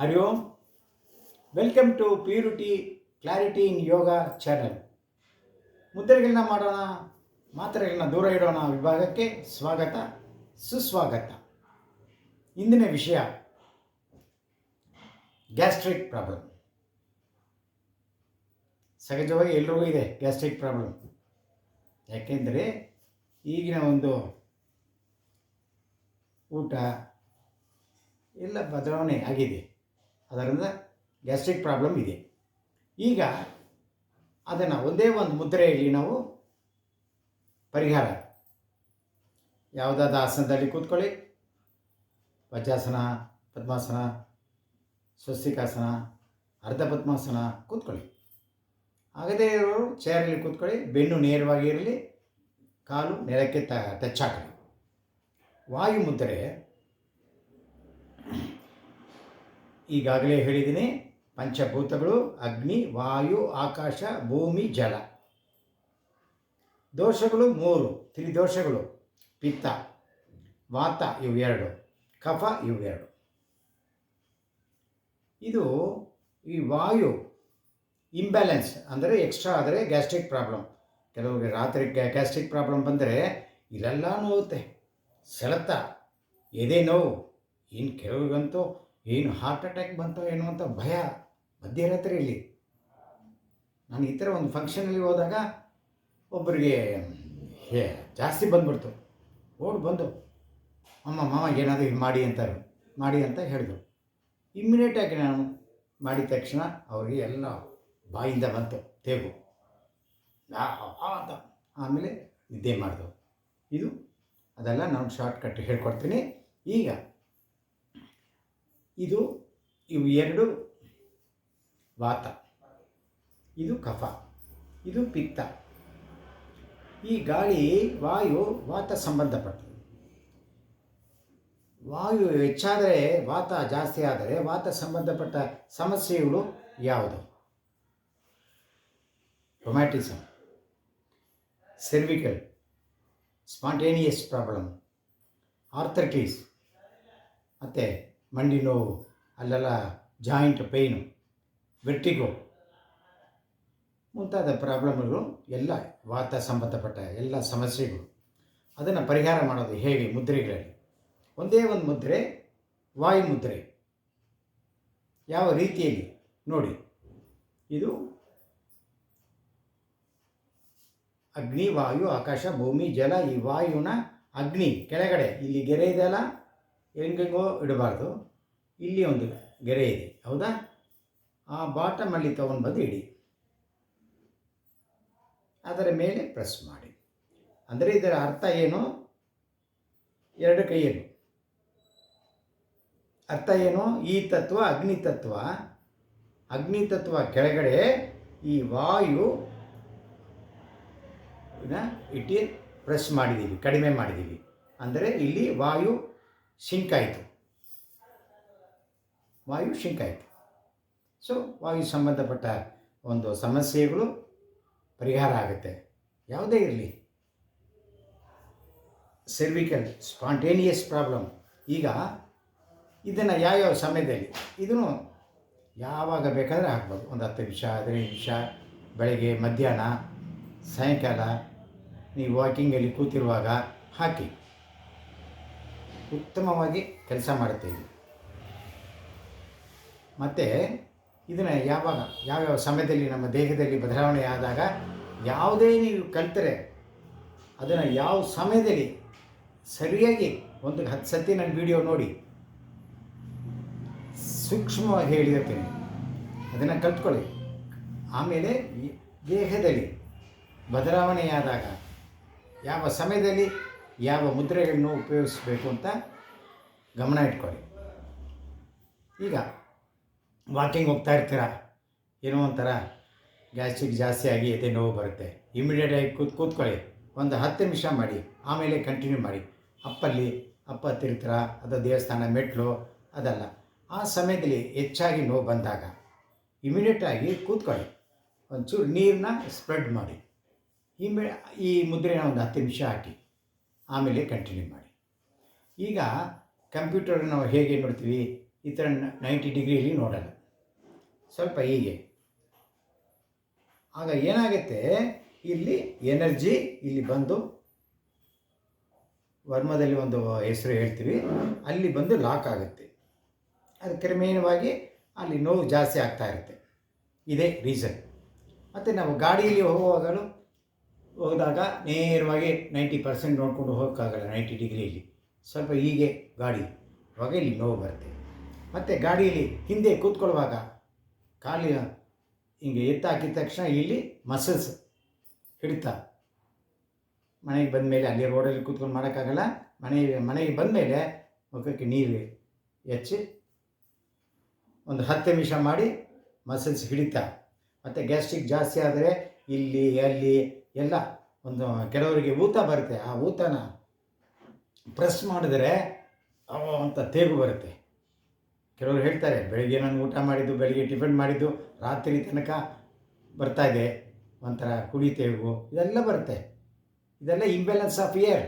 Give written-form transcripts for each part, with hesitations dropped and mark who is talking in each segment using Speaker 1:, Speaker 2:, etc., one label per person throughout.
Speaker 1: Hari Om. Welcome to purity clarity in yoga channel. ಮುದ್ರೆಗಳನ್ನ ಮಾಡೋಣ, ಮಾತ್ರೆಗಳನ್ನ ದೂರ ಇಡೋಣ ವಿಭಾಗಕ್ಕೆ ಸ್ವಾಗತ, ಸುಸ್ವಾಗತ. ಇಂದಿನ ವಿಷಯ ಗ್ಯಾಸ್ಟ್ರಿಕ್ ಪ್ರಾಬ್ಲಮ್. ಸಹಜವಾಗಿ ಎಲ್ರಿಗೂ ಇದೆ ಗ್ಯಾಸ್ಟ್ರಿಕ್ ಪ್ರಾಬ್ಲಮ್. ಯಾಕೆಂದರೆ ಈಗಿನ ಒಂದು ಊಟ ಎಲ್ಲ ಬದಲಾವಣೆ ಆಗಿದೆ, ಅದರಿಂದ ಗ್ಯಾಸ್ಟ್ರಿಕ್ ಪ್ರಾಬ್ಲಮ್ ಇದೆ. ಈಗ ಅದನ್ನು ಒಂದೇ ಒಂದು ಮುದ್ರೆಯಲ್ಲಿ ನಾವು ಪರಿಹಾರ, ಯಾವುದಾದ ಆಸನದಲ್ಲಿ ಕೂತ್ಕೊಳ್ಳಿ, ವಜ್ರಾಸನ, ಪದ್ಮಾಸನ, ಸ್ವಸ್ತಿಕಾಸನ, ಅರ್ಧ ಪದ್ಮಾಸನ ಕೂತ್ಕೊಳ್ಳಿ. ಆಗದೇ ಇರೋರು ಚೇರಲ್ಲಿ ಕೂತ್ಕೊಳ್ಳಿ, ಬೆನ್ನು ನೇರವಾಗಿ ಇರಲಿ, ಕಾಲು ನೆಲಕ್ಕೆ ಟಚ್ ಹಾಕಲಿ. ವಾಯು ಮುದ್ರೆ ಈಗಾಗಲೇ ಹೇಳಿದ್ದೀನಿ. ಪಂಚಭೂತಗಳು ಅಗ್ನಿ, ವಾಯು, ಆಕಾಶ, ಭೂಮಿ, ಜಲ. ದೋಷಗಳು 3 ತ್ರಿದೋಷಗಳು: ಪಿತ್ತ, ವಾತ ಇವು 2, ಕಫ ಇವು 2. ಇದು ಈ ವಾಯು ಇಂಬ್ಯಾಲೆನ್ಸ್ ಅಂದರೆ ಎಕ್ಸ್ಟ್ರಾ ಆದರೆ ಗ್ಯಾಸ್ಟ್ರಿಕ್ ಪ್ರಾಬ್ಲಮ್. ಕೆಲವರಿಗೆ ರಾತ್ರಿ ಗ್ಯಾಸ್ಟ್ರಿಕ್ ಪ್ರಾಬ್ಲಮ್ ಬಂದರೆ ಇಲ್ಲೆಲ್ಲ ನೋವುತ್ತೆ, ಸೆಳೆತ, ಎದೆ ನೋವು. ಇನ್ನು ಕೆಲವ್ರಿಗಂತೂ ಏನು ಹಾರ್ಟ್ ಅಟ್ಯಾಕ್ ಬಂತೋ ಏನೋ ಅಂತ ಭಯ ಮಧ್ಯರಾತ್ರಿಯಲ್ಲಿ. ನಾನು ಈ ಥರ ಒಂದು ಫಂಕ್ಷನಲ್ಲಿ ಹೋದಾಗ ಒಬ್ಬರಿಗೆ ಜಾಸ್ತಿ ಬಂದ್ಬಿಡ್ತು. ಬಂದು ಮಾಮ ಏನಾದರೂ ಇದು ಮಾಡಿ ಅಂತ ಹೇಳಿದ್ರು. ಇಮ್ಮಿಡಿಯೇಟಾಗಿ ನಾನು ಮಾಡಿದ ತಕ್ಷಣ ಅವ್ರಿಗೆ ಎಲ್ಲ ಬಾಯಿಂದ ಬಂತು ತೇಗು ಅಂತ. ಆಮೇಲೆ ನಿದ್ದೆ ಮಾಡಿದವು. ಅದೆಲ್ಲ ನಾನು ಶಾರ್ಟ್ಕಟ್ ಹೇಳ್ಕೊಡ್ತೀನಿ. ಈಗ ಇವು 2 ವಾತ, ಇದು ಕಫ, ಇದು ಪಿತ್ತ. ಈ ಗಾಳಿ ವಾಯು ವಾತ ಸಂಬಂಧಪಟ್ಟದ್ದು. ವಾಯು ಹೆಚ್ಚಾದರೆ, ವಾತ ಜಾಸ್ತಿ ಆದರೆ ವಾತ ಸಂಬಂಧಪಟ್ಟ ಸಮಸ್ಯೆಗಳು ಯಾವುದು? ರೊಮ್ಯಾಟಿಸಮ್, ಸರ್ವಿಕಲ್, ಸ್ಪಾಂಟೇನಿಯಸ್ ಪ್ರಾಬ್ಲಮ್, ಆರ್ಥ್ರೈಟಿಸ್, ಮತ್ತು ಮಂಡಿ ನೋವು, ಅಲ್ಲೆಲ್ಲ ಜಾಯಿಂಟ್ ಪೇಯ್ನು, ವೆರ್ಟಿಗೋ ಮುಂತಾದ ಪ್ರಾಬ್ಲಮ್ಗಳು ಎಲ್ಲ ವಾತ ಸಂಬಂಧಪಟ್ಟ ಎಲ್ಲ ಸಮಸ್ಯೆಗಳು. ಅದನ್ನು ಪರಿಹಾರ ಮಾಡೋದು ಹೇಗೆ? ಮುದ್ರೆಗಳಲ್ಲಿ ಒಂದೇ ಒಂದು ಮುದ್ರೆ, ವಾಯು ಮುದ್ರೆ. ಯಾವ ರೀತಿಯಲ್ಲಿ ನೋಡಿ, ಇದು ಅಗ್ನಿ, ವಾಯು, ಆಕಾಶ, ಭೂಮಿ, ಜಲ. ಈ ವಾಯುನ ಅಗ್ನಿ ಕೆಳಗಡೆ ಇಲ್ಲಿ ಗೆರೆ ಇದೆಯಲ್ಲ, ಹೆಂಗೆಂಗೋ ಇಡಬಾರ್ದು. ಇಲ್ಲಿ ಒಂದು ಗೆರೆ ಇದೆ, ಹೌದಾ? ಆ ಬಾಟಮಲ್ಲಿ ತೊಗೊಂಡು ಬಂದು ಇಡಿ, ಅದರ ಮೇಲೆ ಪ್ರೆಸ್ ಮಾಡಿ. ಅಂದರೆ ಇದರ ಅರ್ಥ ಏನು? 2 ಕೈಯಲ್ಲಿ ಅರ್ಥ ಏನು? ಈ ತತ್ವ ಅಗ್ನಿ ತತ್ವ ಕೆಳಗಡೆ ಈ ವಾಯು ಇಟ್ಟು ಪ್ರೆಸ್ ಮಾಡಿದ್ದೀವಿ, ಕಡಿಮೆ ಮಾಡಿದ್ದೀವಿ. ಅಂದರೆ ಇಲ್ಲಿ ವಾಯು ಶಿಂಕ್ ಆಯಿತು. ಸೊ ವಾಯು ಸಂಬಂಧಪಟ್ಟ ಒಂದು ಸಮಸ್ಯೆಗಳು ಪರಿಹಾರ ಆಗುತ್ತೆ. ಯಾವುದೇ ಇರಲಿ, ಸರ್ವಿಕಲ್, ಸ್ಪಾಂಟೇನಿಯಸ್ ಪ್ರಾಬ್ಲಮ್. ಈಗ ಇದನ್ನು ಯಾವ್ಯಾವ ಸಮಯದಲ್ಲಿ, ಇದನ್ನು ಯಾವಾಗ ಬೇಕಾದರೆ ಹಾಕ್ಬೋದು. ಒಂದು 10 ನಿಮಿಷ, 15 ನಿಮಿಷ, ಬೆಳಗ್ಗೆ, ಮಧ್ಯಾಹ್ನ, ಸಾಯಂಕಾಲ, ನೀವು ವಾಕಿಂಗಲ್ಲಿ ಕೂತಿರುವಾಗ ಹಾಕಿ. ಉತ್ತಮವಾಗಿ ಕೆಲಸ ಮಾಡುತ್ತೆ ಇದು. ಮತ್ತು ಇದನ್ನು ಯಾವ್ಯಾವ ಸಮಯದಲ್ಲಿ ನಮ್ಮ ದೇಹದಲ್ಲಿ ಬದಲಾವಣೆ ಆದಾಗ, ಯಾವುದೇ ನೀವು ಕಲಿತರೆ ಅದನ್ನು ಯಾವ ಸಮಯದಲ್ಲಿ ಸರಿಯಾಗಿ ಒಂದು 10 ಸತಿ ನನ್ನ ವಿಡಿಯೋ ನೋಡಿ ಸೂಕ್ಷ್ಮವಾಗಿ ಹೇಳಿರ್ತೀನಿ. ಅದನ್ನು ಕಲ್ತ್ಕೊಳ್ಳಿ. ಆಮೇಲೆ ದೇಹದಲ್ಲಿ ಬದಲಾವಣೆಯಾದಾಗ ಯಾವ ಸಮಯದಲ್ಲಿ ಯಾವ ಮುದ್ರೆಗಳನ್ನು ಉಪಯೋಗಿಸಬೇಕು ಅಂತ ಗಮನ ಇಟ್ಕೊಳ್ಳಿ. ಈಗ ವಾಕಿಂಗ್ ಹೋಗ್ತಾ ಇರ್ತೀರ, ಏನೋ ಒಂಥರ ಗ್ಯಾಸ್ಟ್ರಿಕ್ ಜಾಸ್ತಿ ಆಗಿ ಎದೆ ನೋವು ಬರುತ್ತೆ. ಇಮಿಡಿಯೇಟಾಗಿ ಕೂತ್ಕೊಳ್ಳಿ, ಒಂದು 10 ನಿಮಿಷ ಮಾಡಿ, ಆಮೇಲೆ ಕಂಟಿನ್ಯೂ ಮಾಡಿ. ಅಪ್ಪ ಹತ್ತಿರ್ತೀರ, ಅದು ದೇವಸ್ಥಾನ ಮೆಟ್ಲು ಅದಲ್ಲ. ಆ ಸಮಯದಲ್ಲಿ ಹೆಚ್ಚಾಗಿ ನೋವು ಬಂದಾಗ ಇಮಿಡಿಯೇಟಾಗಿ ಕೂತ್ಕೊಳ್ಳಿ, ಒಂಚೂರು ನೀರನ್ನ ಸ್ಪ್ರೆಡ್ ಮಾಡಿ, ಈ ಮುದ್ರೆನ ಒಂದು 10 ನಿಮಿಷ ಹಾಕಿ, ಆಮೇಲೆ ಕಂಟಿನ್ಯೂ ಮಾಡಿ. ಈಗ ಕಂಪ್ಯೂಟರ್ ನಾವು ಹೇಗೆ ನೋಡ್ತೀವಿ, ಈ ಥರ 90 ಡಿಗ್ರಿಯಲ್ಲಿ ನೋಡೋಣ. ಸ್ವಲ್ಪ ಹೀಗೆ. ಆಗ ಏನಾಗುತ್ತೆ, ಇಲ್ಲಿ ಎನರ್ಜಿ ಇಲ್ಲಿ ಬಂದು ವರ್ಮದಲ್ಲಿ ಒಂದು ಹೆಸರು ಹೇಳ್ತೀವಿ, ಅಲ್ಲಿ ಬಂದು ಲಾಕ್ ಆಗುತ್ತೆ. ಅದು ಕ್ರಮೇಣವಾಗಿ ಅಲ್ಲಿ ನೋವು ಜಾಸ್ತಿ ಆಗ್ತಾ ಇರುತ್ತೆ. ಇದೇ ರೀಸನ್. ಮತ್ತು ನಾವು ಗಾಡಿಯಲ್ಲಿ ಹೋದಾಗ ನೇರವಾಗಿ 90% ನೋಡಿಕೊಂಡು ಹೋಗೋಕ್ಕಾಗಲ್ಲ. 90 ಡಿಗ್ರಿಯಲ್ಲಿ ಸ್ವಲ್ಪ ಹೀಗೆ ಗಾಡಿ ಇವಾಗ ಇಲ್ಲಿ ನೋವು ಬರುತ್ತೆ. ಮತ್ತು ಗಾಡಿಯಲ್ಲಿ ಹಿಂದೆ ಕೂತ್ಕೊಳ್ಳುವಾಗ ಕಾಲಿನ ಹಿಂಗೆ ಎತ್ತಾಕಿದ ತಕ್ಷಣ ಇಲ್ಲಿ ಮಸಲ್ಸ್ ಹಿಡಿತಾ. ಮನೆಗೆ ಬಂದಮೇಲೆ ಅಲ್ಲಿ ರೋಡಲ್ಲಿ ಕೂತ್ಕೊಂಡು ಮಾಡೋಕ್ಕಾಗಲ್ಲ. ಮನೆಗೆ ಬಂದಮೇಲೆ ಮುಖಕ್ಕೆ ನೀರು ಹೆಚ್ಚಿ ಒಂದು 10 ನಿಮಿಷ ಮಾಡಿ ಮಸಲ್ಸ್ ಹಿಡಿತಾ. ಮತ್ತು ಗ್ಯಾಸ್ಟ್ರಿಕ್ ಜಾಸ್ತಿ ಆದರೆ ಇಲ್ಲಿ ಅಲ್ಲಿ ಎಲ್ಲ ಒಂದು ಕೆಲವರಿಗೆ ಊತ ಬರುತ್ತೆ. ಆ ಊತನ ಪ್ರೆಸ್ ಮಾಡಿದ್ರೆ ಅಂತ ತೇಗು ಬರುತ್ತೆ. ಕೆಲವರು ಹೇಳ್ತಾರೆ, ಬೆಳಗ್ಗೆ ನಾನು ಊಟ ಮಾಡಿದ್ದು, ಬೆಳಗ್ಗೆ ಟಿಫನ್ ಮಾಡಿದ್ದು, ರಾತ್ರಿ ತನಕ ಬರ್ತಾಯಿದೆ ಒಂಥರ ಕುಡಿ ತೇಗು, ಇದೆಲ್ಲ ಬರುತ್ತೆ. ಇದೆಲ್ಲ ಇಂಬ್ಯಾಲೆನ್ಸ್ ಆಫ್ ಏರ್.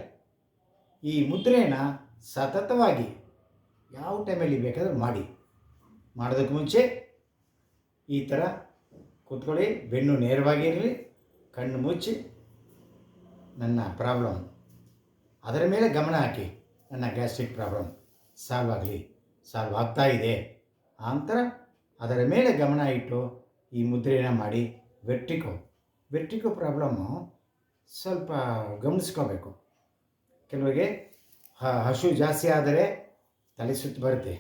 Speaker 1: ಈ ಮುದ್ರೆನ ಸತತವಾಗಿ ಯಾವ ಟೈಮಲ್ಲಿ ಬೇಕಾದರೂ ಮಾಡೋದಕ್ಕೆ ಮುಂಚೆ ಈ ಥರ ಕೂತ್ಕೊಳ್ಳಿ, ಬೆನ್ನು ನೇರವಾಗಿರಲಿ, ಕಣ್ಣು ಮುಚ್ಚಿ ನನ್ನ ಪ್ರಾಬ್ಲಮ್ ಅದರ ಮೇಲೆ ಗಮನ ಹಾಕಿ, ನನ್ನ ಗ್ಯಾಸ್ಟ್ರಿಕ್ ಪ್ರಾಬ್ಲಮ್ ಸಾಲ್ವ್ ಆಗ್ತಾ ಇದೆ ಅಂತ ಅದರ ಮೇಲೆ ಗಮನ ಇಟ್ಟು ಈ ಮುದ್ರೆನ ಮಾಡಿ. ವೆರ್ಟಿಗೋ ಪ್ರಾಬ್ಲಮ್ಮು ಸ್ವಲ್ಪ ಗಮನಿಸ್ಕೋಬೇಕು. ಕೆಲವರಿಗೆ ಹಸು ಜಾಸ್ತಿ ಆದರೆ ತಲೆ ಸುತ್ತು ಬರುತ್ತೆ.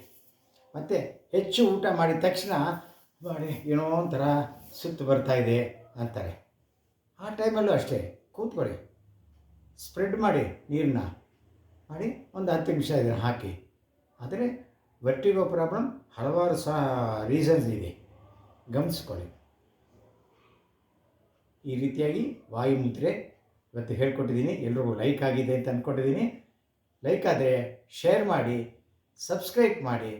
Speaker 1: ಮತ್ತು ಹೆಚ್ಚು ಊಟ ಮಾಡಿದ ತಕ್ಷಣ ಏನೋ ಒಂಥರ ಸುತ್ತು ಬರ್ತಾಯಿದೆ ಅಂತಾರೆ. ಆ ಟೈಮಲ್ಲೂ ಅಷ್ಟೇ ಕೂತ್ಕೊಳ್ಳಿ, ಸ್ಪ್ರೆಡ್ ಮಾಡಿ, ನೀರನ್ನ ಮಾಡಿ ಒಂದು 10 ನಿಮಿಷ ಇದನ್ನು ಹಾಕಿ. ಆದರೆ ವೆರ್ಟಿಗೋ ಪ್ರಾಬ್ಲಮ್ ಹಲವಾರು ರೀಸನ್ಸ್ ಇದೆ, ಗಮನಿಸ್ಕೊಳ್ಳಿ. ಈ ರೀತಿಯಾಗಿ ವಾಯುಮುದ್ರೆ ಇವತ್ತು ಹೇಳ್ಕೊಟ್ಟಿದ್ದೀನಿ. ಎಲ್ರಿಗೂ ಲೈಕ್ ಆಗಿದೆ ಅಂತ ಅಂದ್ಕೊಂಡಿದ್ದೀನಿ. ಲೈಕ್ ಆದರೆ ಶೇರ್ ಮಾಡಿ, ಸಬ್ಸ್ಕ್ರೈಬ್ ಮಾಡಿ.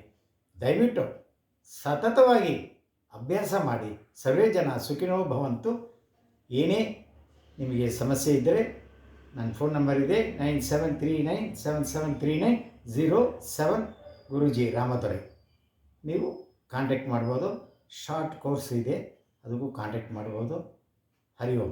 Speaker 1: ದಯವಿಟ್ಟು ಸತತವಾಗಿ ಅಭ್ಯಾಸ ಮಾಡಿ. ಸರ್ವೇ ಜನ ಸುಖಿನೋ ಭವಂತು. ಏನೇ ನಿಮಗೆ ಸಮಸ್ಯೆ ಇದ್ದರೆ ನನ್ನ ಫೋನ್ ನಂಬರ್ ಇದೆ 9739773907 ಗುರೂಜಿ ರಾಮದೊರೆ. ನೀವು ಕಾಂಟ್ಯಾಕ್ಟ್ ಮಾಡ್ಬೋದು. ಶಾರ್ಟ್ ಕೋರ್ಸ್ ಇದೆ, ಅದಕ್ಕೂ ಕಾಂಟ್ಯಾಕ್ಟ್ ಮಾಡ್ಬೋದು. ಹರಿ ಓಂ.